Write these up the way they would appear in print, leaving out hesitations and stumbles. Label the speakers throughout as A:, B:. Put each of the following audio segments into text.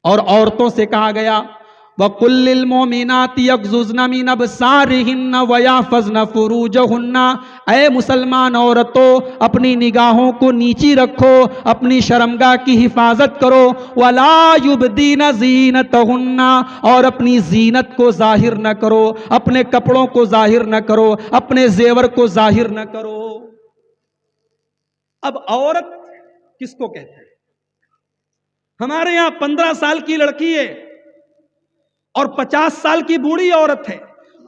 A: اور عورتوں سے کہا گیا وَقُلْ لِلْمُؤْمِنَاتِ يَغْضُضْنَ مِنْ أَبْصَارِهِنَّ وَيَحْفَظْنَ فُرُوجَهُنَّ، اے مسلمان عورتوں اپنی نگاہوں کو نیچی رکھو، اپنی شرمگاہ کی حفاظت کرو، وَلَا يُبْدِينَ زِينَتَهُنَّ، اور اپنی زینت کو ظاہر نہ کرو، اپنے کپڑوں کو ظاہر نہ کرو، اپنے زیور کو ظاہر نہ کرو۔ اب عورت کس کو کہتے ہیں؟ ہمارے یہاں 15 سال کی لڑکی ہے اور 50 سال کی بوڑھی عورت ہے۔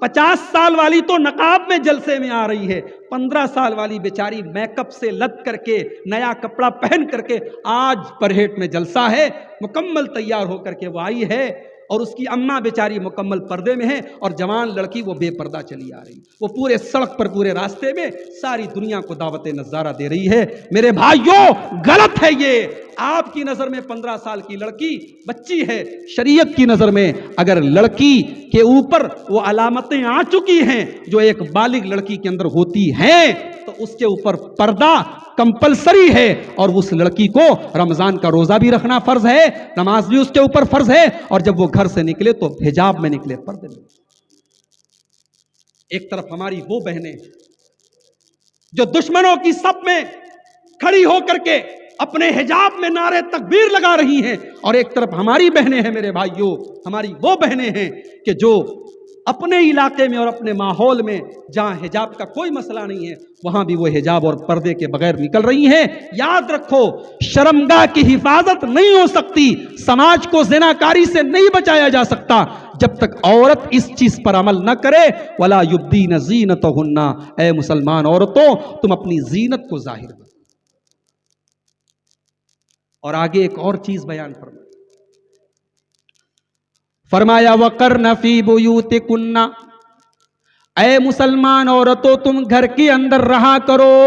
A: 50 سال والی تو نقاب میں جلسے میں آ رہی ہے، 15 سال والی بیچاری میک اپ سے لد کر کے نیا کپڑا پہن کر کے آج پرہیٹ میں جلسہ ہے، مکمل تیار ہو کر کے وہ آئی ہے، اور اس کی اماں بیچاری مکمل پردے میں ہے، اور جوان لڑکی وہ بے پردہ چلی آ رہی، وہ پورے سڑک پر پورے راستے میں ساری دنیا کو دعوت نظارہ دے رہی ہے۔ میرے بھائیوں غلط ہے یہ۔ آپ کی نظر میں 15 سال کی لڑکی بچی ہے، شریعت کی نظر میں اگر لڑکی کے اوپر وہ علامتیں آ چکی ہیں جو ایک بالغ لڑکی کے اندر ہوتی ہیں تو اس کے اوپر پردہ کمپلسری ہے، اور اس لڑکی کو رمضان کا روزہ بھی رکھنا فرض ہے، نماز بھی اس کے اوپر فرض ہے، اور جب وہ گھر سے نکلے تو حجاب میں نکلے، پردے میں۔ ایک طرف ہماری وہ بہنیں جو دشمنوں کی صف میں کھڑی ہو کر کے اپنے حجاب میں نعرے تکبیر لگا رہی ہیں، اور ایک طرف ہماری بہنیں ہیں میرے بھائیوں، ہماری وہ بہنیں ہیں کہ جو اپنے علاقے میں اور اپنے ماحول میں جہاں حجاب کا کوئی مسئلہ نہیں ہے وہاں بھی وہ حجاب اور پردے کے بغیر نکل رہی ہیں۔ یاد رکھو شرمگاہ کی حفاظت نہیں ہو سکتی، سماج کو زناکاری سے نہیں بچایا جا سکتا جب تک عورت اس چیز پر عمل نہ کرے۔ وَلَا يُبْدِينَ زِينَتَهُنَّ، اے مسلمان عورتوں تم اپنی زینت کو ظاہر کرو۔ اور آگے ایک اور چیز بیان فرمایا وَقَرْنَ فِي بُيُوتِكُنَّ، اے مسلمان عورتوں تم گھر کے اندر رہا کرو،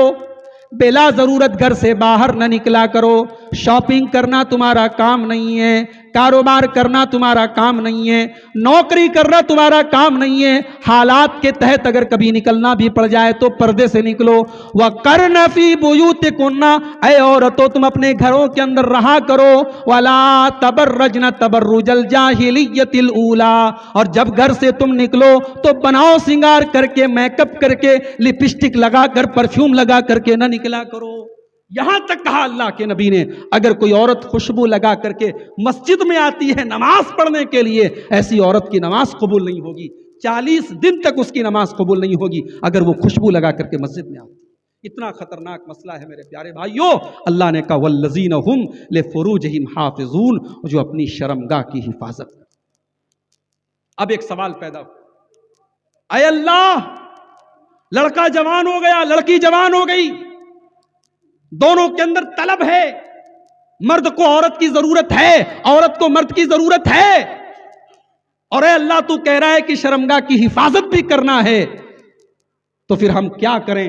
A: بلا ضرورت گھر سے باہر نہ نکلا کرو۔ شاپنگ کرنا تمہارا کام نہیں ہے، کاروبار کرنا تمہارا کام نہیں ہے، نوکری کرنا تمہارا کام نہیں ہے، حالات کے تحت اگر کبھی نکلنا بھی پڑ جائے تو پردے سے نکلو۔ وَقَرْنَ فِي بُيُوتِكُنَّ، اے عورتوں تم اپنے گھروں کے اندر رہا کرو، وَلَا تَبَرَّجْنَ تَبَرُّجَ الْجَاهِلِيَّةِ الْأُولَى، اور جب گھر سے تم نکلو تو بناؤ سنگار کر کے، میک اپ کر کے، لپسٹک لگا کر، پرفیوم لگا کر کے نہ نکلا کرو۔ یہاں تک کہا اللہ کے نبی نے اگر کوئی عورت خوشبو لگا کر کے مسجد میں آتی ہے نماز پڑھنے کے لیے، ایسی عورت کی نماز قبول نہیں ہوگی، 40 دن تک اس کی نماز قبول نہیں ہوگی اگر وہ خوشبو لگا کر کے مسجد میں آتی۔ اتنا خطرناک مسئلہ ہے میرے پیارے بھائیوں۔ اللہ نے کہا والذین هم لفروجہم حافظون، جو اپنی شرمگاہ کی حفاظت۔ اب ایک سوال پیدا ہو، اے اللہ لڑکا جوان ہو گیا، لڑکی جوان ہو گئی، دونوں کے اندر طلب ہے، مرد کو عورت کی ضرورت ہے، عورت کو مرد کی ضرورت ہے، اور اے اللہ تو کہہ رہا ہے کہ شرمگاہ کی حفاظت بھی کرنا ہے، تو پھر ہم کیا کریں؟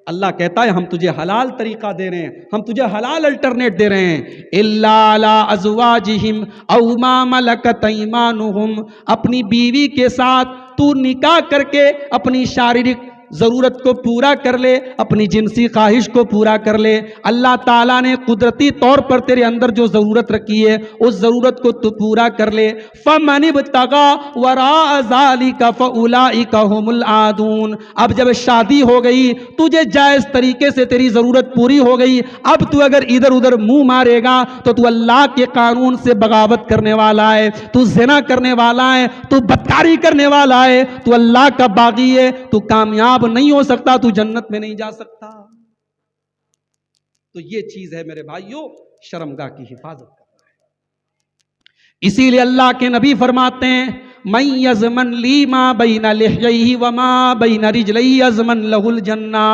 A: اللہ کہتا ہے ہم تجھے حلال طریقہ دے رہے ہیں، ہم تجھے حلال الٹرنیٹ دے رہے ہیں۔ اِلَّا عَلَىٰ أَزْوَاجِهِمْ أَوْ مَا مَلَكَتْ أَيْمَانُهُمْ، اپنی بیوی کے ساتھ تو نکاح کر کے اپنی شاریرک ضرورت کو پورا کر لے، اپنی جنسی خواہش کو پورا کر لے۔ اللہ تعالیٰ نے قدرتی طور پر تیرے اندر جو ضرورت رکھی ہے اس ضرورت کو تو پورا کر لے۔ فَمَنِ ابْتَغَىٰ وَرَاءَ ذَٰلِكَ فَأُولَٰئِكَ هُمُ الْعَادُونَ، اب جب شادی ہو گئی، تجھے جائز طریقے سے تیری ضرورت پوری ہو گئی، اب تو اگر ادھر ادھر منہ مارے گا تو تو اللہ کے قانون سے بغاوت کرنے والا ہے، تو زنا کرنے والا ہے، تو بدکاری کرنے والا ہے، تو اللہ کا باغی ہے، تو کامیاب نہیں ہو سکتا، تو جنت میں نہیں جا سکتا۔ تو یہ چیز ہے میرے بھائیوں شرمگاہ کی حفاظت کرنا ہے۔ اسی لیے اللہ کے نبی فرماتے ہیں مَن یضمن لی ما بین لحیہ وما بین رجلیہ یضمن لہ الجنہ،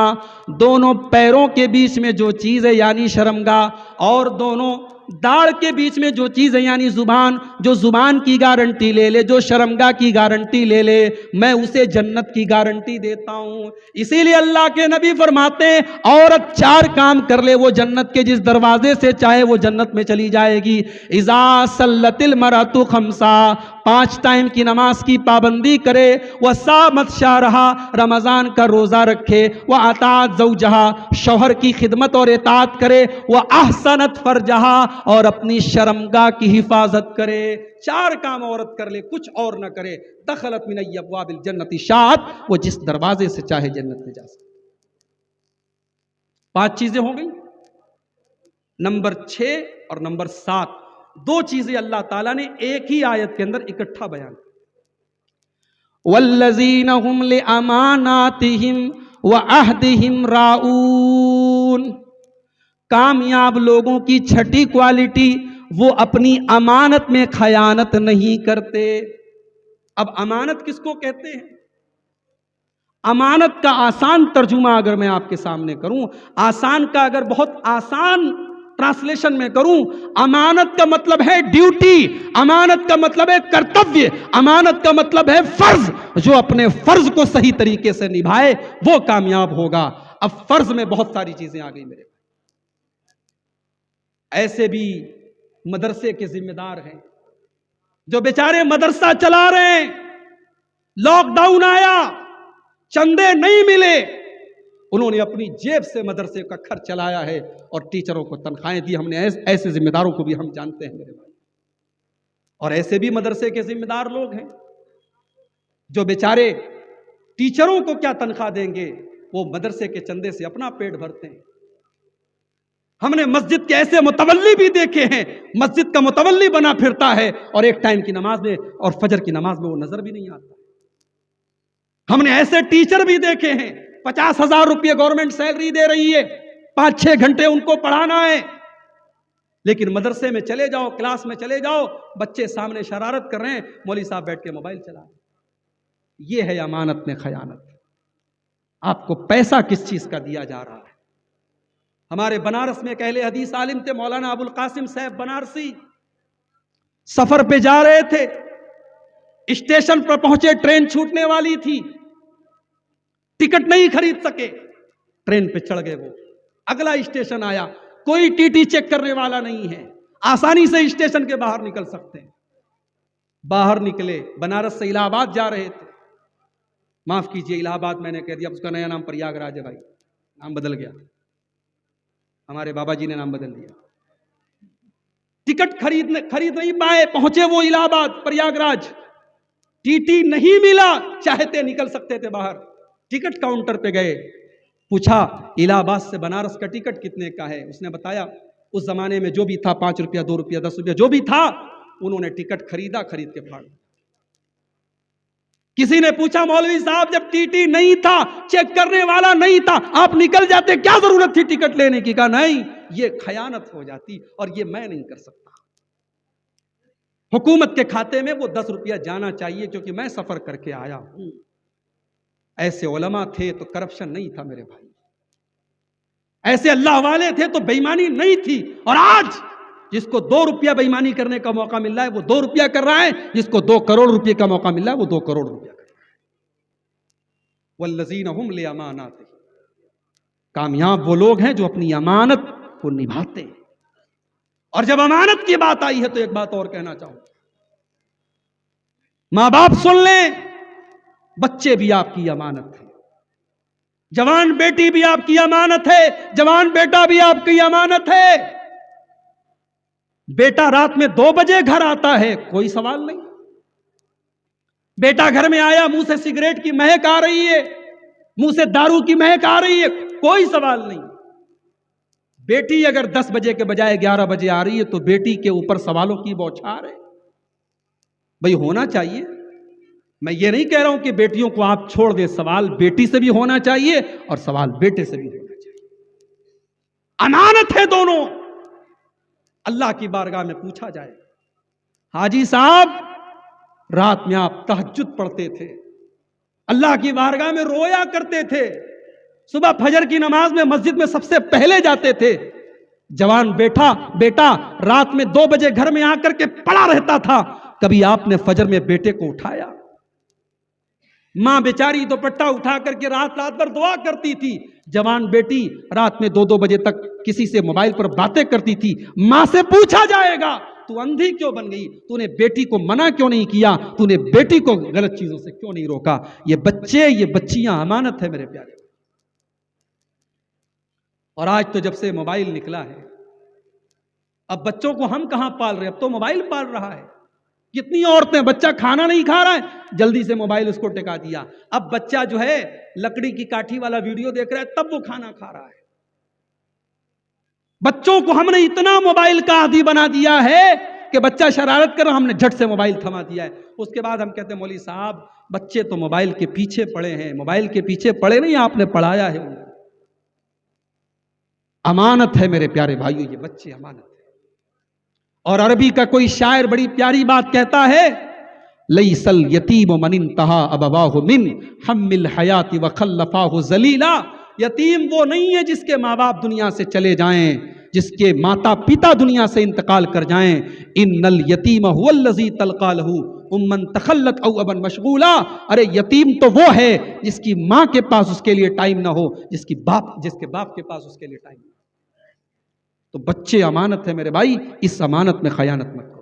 A: دونوں پیروں کے بیچ میں جو چیز ہے یعنی شرمگاہ، اور دونوں داڑھ کے بیچ میں جو چیز ہے یعنی زبان، جو زبان کی گارنٹی لے لے، جو شرمگاہ کی گارنٹی لے لے، میں اسے جنت کی گارنٹی دیتا ہوں۔ اسی لیے اللہ کے نبی فرماتے ہیں عورت 4 کام کر لے وہ جنت کے جس دروازے سے چاہے وہ جنت میں چلی جائے گی۔ اذا صلت المرأة 5، 5 ٹائم کی نماز کی پابندی کرے، وصامت شہرہا رمضان کا روزہ رکھے، واطاعت زوجہا شوہر کی خدمت اور اطاعت کرے، واحسنت فرجہا اور اپنی شرمگاہ کی حفاظت کرے۔ 4 کام عورت کر لے، کچھ اور نہ کرے، دخلت من ابواب الجنت شاءت، وہ جس دروازے سے چاہے جنت میں جا سکے۔ 5 چیزیں ہو گئی۔ نمبر 6 اور نمبر 7، 2 چیزیں اللہ تعالیٰ نے ایک ہی آیت کے اندر اکٹھا بیان کی۔ والذین هم لاماناتہم وعہدہم راعون، کامیاب لوگوں کی چھٹی کوالٹی، وہ اپنی امانت میں خیانت نہیں کرتے۔ اب امانت کس کو کہتے ہیں؟ امانت کا آسان ترجمہ اگر میں آپ کے سامنے کروں، آسان کا اگر بہت آسان ٹرانسلیشن میں کروں، امانت کا مطلب ہے ڈیوٹی، امانت کا مطلب ہے کرتویہ، امانت کا مطلب ہے فرض۔ جو اپنے فرض کو صحیح طریقے سے نبھائے وہ کامیاب ہوگا۔ اب فرض میں بہت ساری چیزیں آ گئی میرے۔ ایسے بھی مدرسے کے ذمہ دار ہیں جو بیچارے مدرسہ چلا رہے ہیں، لاک ڈاؤن آیا، چندے نہیں ملے، انہوں نے اپنی جیب سے مدرسے کا خرچ چلایا ہے اور ٹیچروں کو تنخواہیں دی۔ ہم نے ایسے ذمہ داروں کو بھی ہم جانتے ہیں میرے بھائی۔ اور ایسے بھی مدرسے کے ذمہ دار لوگ ہیں جو بیچارے ٹیچروں کو کیا تنخواہ دیں گے، وہ مدرسے کے چندے سے اپنا پیٹ بھرتے ہیں۔ ہم نے مسجد کے ایسے متولی بھی دیکھے ہیں، مسجد کا متولی بنا پھرتا ہے اور ایک ٹائم کی نماز میں اور فجر کی نماز میں وہ نظر بھی نہیں آتا۔ ہم نے ایسے ٹیچر بھی دیکھے ہیں، 50,000 روپے گورنمنٹ سیلری دے رہی ہے، 5-6 گھنٹے ان کو پڑھانا ہے، لیکن مدرسے میں چلے جاؤ، کلاس میں چلے جاؤ، بچے سامنے شرارت کر رہے ہیں، مولوی صاحب بیٹھ کے موبائل چلا رہے ہیں۔ یہ ہے امانت میں خیانت۔ آپ کو پیسہ کس چیز کا دیا جا رہا ہے؟ ہمارے بنارس میں ایک اہل حدیث عالم تھے، مولانا ابو القاسم صاحب بنارسی، سفر پہ جا رہے تھے، اسٹیشن پر پہنچے، ٹرین چھوٹنے والی تھی، ٹکٹ نہیں خرید سکے، ٹرین پہ چڑھ گئے۔ وہ اگلا اسٹیشن آیا، کوئی ٹی ٹی چیک کرنے والا نہیں ہے، آسانی سے اسٹیشن کے باہر نکل سکتے ہیں۔ باہر نکلے، بنارس سے الہ آباد جا رہے تھے، معاف کیجئے الہ آباد میں نے کہہ دیا، اس کا نیا نام پریاگ راج ہے بھائی، نام بدل گیا، ہمارے بابا جی نے نام بدل دیا۔ ٹکٹ خرید نہیں پائے، پہنچے وہ الہ آباد پریاگ راج، ٹی ٹی نہیں ملا، چاہتے نکل سکتے تھے باہر، ٹکٹ کاؤنٹر پہ گئے، پوچھا الہ آباد سے بنارس کا ٹکٹ کتنے کا ہے؟ اس نے بتایا اس زمانے میں جو بھی تھا 5 روپیہ 2 روپیہ 10 روپیہ جو بھی تھا، انہوں نے ٹکٹ خریدا، خرید کے پھاڑ۔ کسی نے پوچھا مولوی صاحب جب ٹی ٹی نہیں تھا، چیک کرنے والا نہیں تھا، آپ نکل جاتے، کیا ضرورت تھی ٹکٹ لینے کی؟ کہا نہیں، یہ خیانت ہو جاتی اور یہ میں نہیں کر سکتا۔ حکومت کے کھاتے میں وہ 10 روپیہ جانا چاہیے کیونکہ میں سفر کر کے آیا ہوں۔ ایسے علماء تھے تو کرپشن نہیں تھا میرے بھائی، ایسے اللہ والے تھے تو بے ایمانی نہیں تھی۔ اور آج جس کو 2 روپیہ بے ایمانی کرنے کا موقع مل رہا ہے وہ 2 روپیہ کر رہا ہے، جس کو 2 کروڑ روپے کا موقع مل رہا ہے وہ 2 کروڑ روپیہ کر رہا ہے۔ والذین هم لاماناتہم، کامیاب وہ لوگ ہیں جو اپنی امانت کو نبھاتے ہیں۔ اور جب امانت کی بات آئی ہے تو ایک بات اور کہنا چاہوں، ماں باپ سن لیں، بچے بھی آپ کی امانت ہے، جوان بیٹی بھی آپ کی امانت ہے، جوان بیٹا بھی آپ کی امانت ہے۔ بیٹا رات میں 2 بجے گھر آتا ہے، کوئی سوال نہیں، بیٹا گھر میں آیا، منہ سے سگریٹ کی مہک آ رہی ہے، منہ سے دارو کی مہک آ رہی ہے، کوئی سوال نہیں۔ بیٹی اگر 10 بجے کے بجائے 11 بجے آ رہی ہے تو بیٹی کے اوپر سوالوں کی بوچھار ہے۔ بھئی ہونا چاہیے، میں یہ نہیں کہہ رہا ہوں کہ بیٹیوں کو آپ چھوڑ دیں، سوال بیٹی سے بھی ہونا چاہیے اور سوال بیٹے سے بھی ہونا چاہیے۔ امانت ہے دونوں، اللہ کی بارگاہ میں پوچھا جائے۔ حاجی صاحب رات میں آپ تہجد پڑھتے تھے، اللہ کی بارگاہ میں رویا کرتے تھے، صبح فجر کی نماز میں مسجد میں سب سے پہلے جاتے تھے۔ جوان بیٹا رات میں 2 بجے گھر میں آ کر کے پڑا رہتا تھا، کبھی آپ نے فجر میں بیٹے کو اٹھایا؟ ماں بیچاری دوپٹہ اٹھا کر کے رات بھر دعا کرتی تھی، جوان بیٹی رات میں 2 بجے تک کسی سے موبائل پر باتیں کرتی تھی۔ ماں سے پوچھا جائے گا تو اندھی کیوں بن گئی؟ تو نے بیٹی کو منع کیوں نہیں کیا؟ تو نے بیٹی کو غلط چیزوں سے کیوں نہیں روکا؟ یہ بچے، یہ بچیاں امانت ہے میرے پیارے۔ اور آج تو جب سے موبائل نکلا ہے، اب بچوں کو ہم کہاں پال رہے، اب تو موبائل پال رہا ہے۔ کتنی عورتیں، بچہ کھانا نہیں کھا رہا ہے، جلدی سے موبائل اس کو ٹکا دیا۔ اب بچہ جو ہے لکڑی کی کاٹھی والا ویڈیو دیکھ رہا ہے، تب وہ کھانا کھا رہا ہے۔ بچوں کو ہم نے اتنا موبائل کا عادی بنا دیا ہے کہ بچہ شرارت کر رہا، ہم نے جھٹ سے موبائل تھما دیا ہے۔ اس کے بعد ہم کہتے ہیں مولوی صاحب بچے تو موبائل کے پیچھے پڑے ہیں۔ موبائل کے پیچھے پڑے نہیں، آپ نے پڑھایا ہے انہیں۔ امانت ہے میرے پیارے بھائیو، یہ بچے امانت ہے۔ اور عربی کا کوئی شاعر بڑی پیاری بات کہتا ہے، لیس الیتیم من انتہا ابواہ من حم الحیات وخلفاہ ذلیلا۔ یتیم وہ نہیں ہے جس کے ماں باپ دنیا سے چلے جائیں، جس کے ماتا پتا دنیا سے انتقال کر جائیں۔ ان الیتیم هو الذی تلقى له امن تخلت او ابا مشغولا۔ ارے یتیم تو وہ ہے جس کی ماں کے پاس اس کے لیے ٹائم نہ ہو، جس کے باپ کے پاس اس کے لیے ٹائم نہ ہو۔ تو بچے امانت ہے میرے بھائی، اس امانت میں خیانت مت کرو۔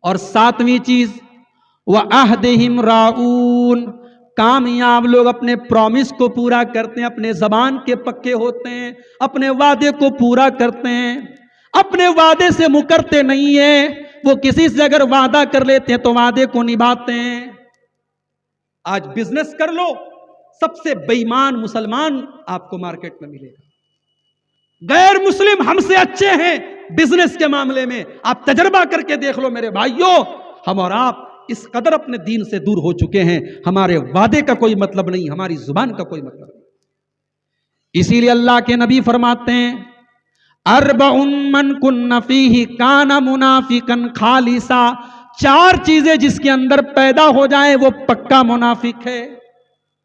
A: اور ساتویں چیز، وعہدہم راعون، کامیاب لوگ اپنے پرومس کو پورا کرتے ہیں، اپنے زبان کے پکے ہوتے ہیں، اپنے وعدے کو پورا کرتے ہیں، اپنے وعدے سے مکرتے نہیں ہیں۔ وہ کسی سے اگر وعدہ کر لیتے ہیں تو وعدے کو نبھاتے ہیں۔ آج بزنس کر لو، سب سے بے ایمان مسلمان آپ کو مارکیٹ میں ملے گا۔ غیر مسلم ہم سے اچھے ہیں بزنس کے معاملے میں، آپ تجربہ کر کے دیکھ لو میرے بھائیوں۔ ہم اور آپ اس قدر اپنے دین سے دور ہو چکے ہیں، ہمارے وعدے کا کوئی مطلب نہیں، ہماری زبان کا کوئی مطلب نہیں۔ اسی لیے اللہ کے نبی فرماتے ہیں، اربع من کن فیہ کان منافقا خالصا، چار چیزیں جس کے اندر پیدا ہو جائیں وہ پکا منافق ہے۔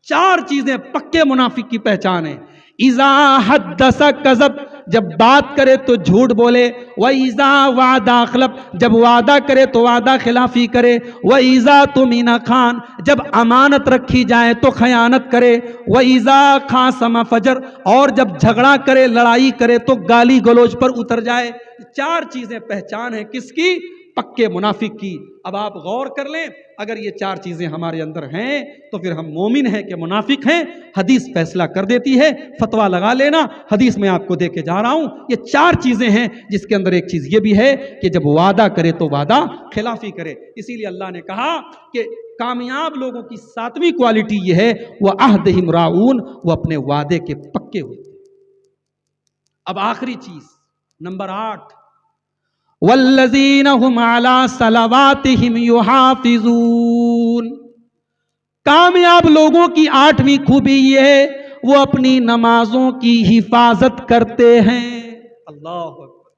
A: چار چیزیں پکے منافق کی پہچان ہے۔ اذا حدث کذب، جب بات کرے تو جھوٹ بولے، وَإِذَا وَعَدَ أَخْلَفَ، جب وعدہ کرے تو وعدہ خلافی کرے، وَإِذَا تُمِنَ خان، جب امانت رکھی جائے تو خیانت کرے، وَإِذَا خَاصَمَ فَجَرَ، اور جب جھگڑا کرے لڑائی کرے تو گالی گلوچ پر اتر جائے۔ چار چیزیں پہچان ہے کس کی؟ پکے منافق کی۔ اب آپ غور کر لیں، اگر یہ چار چیزیں ہمارے اندر ہیں تو پھر ہم مومن ہیں کہ منافق ہیں؟ حدیث فیصلہ کر دیتی ہے، فتویٰ لگا لینا۔ حدیث میں آپ کو دے کے جا رہا ہوں، یہ چار چیزیں ہیں جس کے اندر ایک چیز یہ بھی ہے کہ جب وعدہ کرے تو وعدہ خلافی کرے۔ اسی لیے اللہ نے کہا کہ کامیاب لوگوں کی ساتویں کوالٹی یہ ہے، وَعَہْدِهِمْ رَاعُونَ، وہ اپنے وعدے کے پکے ہوتے ہیں۔ اب آخری چیز، نمبر 8، والذین هم علی صلواتہم یحافظون، کامیاب لوگوں کی 8ویں خوبی یہ ہے وہ اپنی نمازوں کی حفاظت کرتے ہیں۔ اللہ اکبر،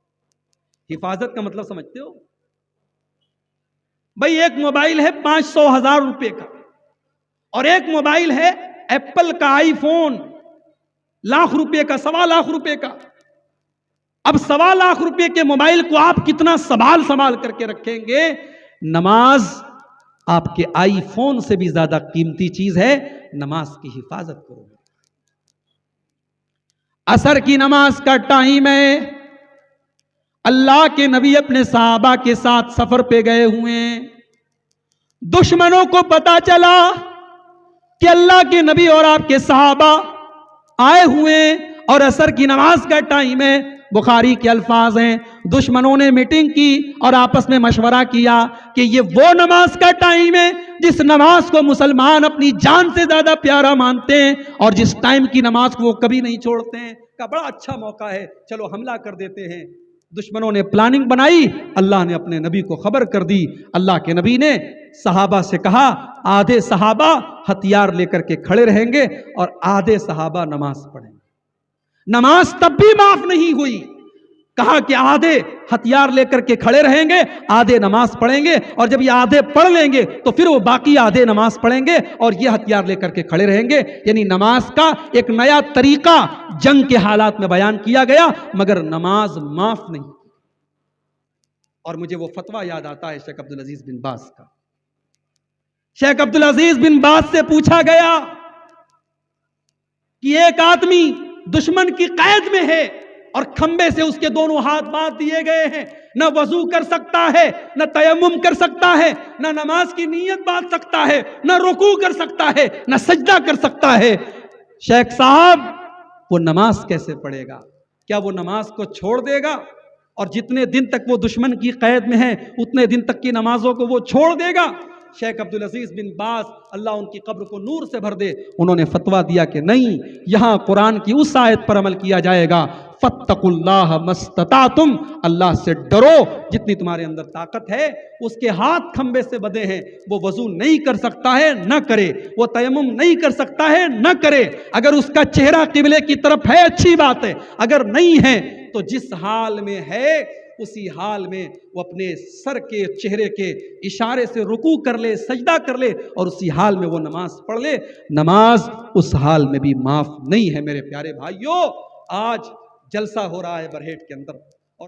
A: حفاظت کا مطلب سمجھتے ہو؟ بھئی ایک موبائل ہے 500,000 روپے کا، اور ایک موبائل ہے ایپل کا آئی فون لاکھ روپے کا، 1.25 لاکھ روپے کا۔ اب 1.25 لاکھ روپے کے موبائل کو آپ کتنا سنبھال کر کے رکھیں گے؟ نماز آپ کے آئی فون سے بھی زیادہ قیمتی چیز ہے، نماز کی حفاظت کرو۔ عصر کی نماز کا ٹائم ہے، اللہ کے نبی اپنے صحابہ کے ساتھ سفر پہ گئے ہوئے ہیں، دشمنوں کو پتا چلا کہ اللہ کے نبی اور آپ کے صحابہ آئے ہوئے اور عصر کی نماز کا ٹائم ہے۔ بخاری کے الفاظ ہیں، دشمنوں نے میٹنگ کی اور آپس میں مشورہ کیا کہ یہ وہ نماز کا ٹائم ہے جس نماز کو مسلمان اپنی جان سے زیادہ پیارا مانتے ہیں، اور جس ٹائم کی نماز کو وہ کبھی نہیں چھوڑتے ہیں، کا بڑا اچھا موقع ہے، چلو حملہ کر دیتے ہیں۔ دشمنوں نے پلاننگ بنائی، اللہ نے اپنے نبی کو خبر کر دی۔ اللہ کے نبی نے صحابہ سے کہا، آدھے صحابہ ہتھیار لے کر کے کھڑے رہیں گے اور آدھے صحابہ نماز پڑھیں گے۔ نماز تب بھی معاف نہیں ہوئی، کہا کہ آدھے ہتھیار لے کر کے کھڑے رہیں گے، آدھے نماز پڑھیں گے، اور جب یہ آدھے پڑھ لیں گے تو پھر وہ باقی آدھے نماز پڑھیں گے اور یہ ہتھیار لے کر کے کھڑے رہیں گے۔ یعنی نماز کا ایک نیا طریقہ جنگ کے حالات میں بیان کیا گیا، مگر نماز معاف نہیں۔ اور مجھے وہ فتویٰ یاد آتا ہے شیخ عبدالعزیز بن باز کا۔ شیخ عبدالعزیز بن باز سے پوچھا گیا کہ ایک آدمی دشمن کی قید میں ہے اور کھمبے سے اس کے دونوں ہاتھ باندھ دیے گئے ہیں، نہ وضو کر سکتا ہے، نہ تیمم کر سکتا ہے، نہ نماز کی نیت باندھ سکتا ہے، نہ رکوع کر سکتا ہے، نہ سجدہ کر سکتا ہے، شیخ صاحب وہ نماز کیسے پڑھے گا؟ کیا وہ نماز کو چھوڑ دے گا؟ اور جتنے دن تک وہ دشمن کی قید میں ہے اتنے دن تک کی نمازوں کو وہ چھوڑ دے گا؟ شیخ عبدالعزیز بن باز اللہ ان کی قبر کو نور سے بھر دے، انہوں نے فتویٰ دیا کہ نہیں، یہاں قرآن کی اس آیت پر عمل کیا جائے گا، فاتقوا اللہ ما استطعتم، اللہ سے ڈرو جتنی تمہارے اندر طاقت ہے۔ اس کے ہاتھ کھمبے سے بندھے ہیں، وہ وضو نہیں کر سکتا ہے نہ کرے، وہ تیمم نہیں کر سکتا ہے نہ کرے، اگر اس کا چہرہ قبلے کی طرف ہے اچھی بات ہے، اگر نہیں ہے تو جس حال میں ہے اسی حال میں وہ اپنے سر کے چہرے کے اشارے سے رکوع کر لے، سجدہ کر لے، اور اسی حال میں وہ نماز پڑھ لے۔ نماز اس حال میں بھی معاف نہیں ہے میرے پیارے بھائیوں۔ آج جلسہ ہو رہا ہے برہیٹ کے اندر،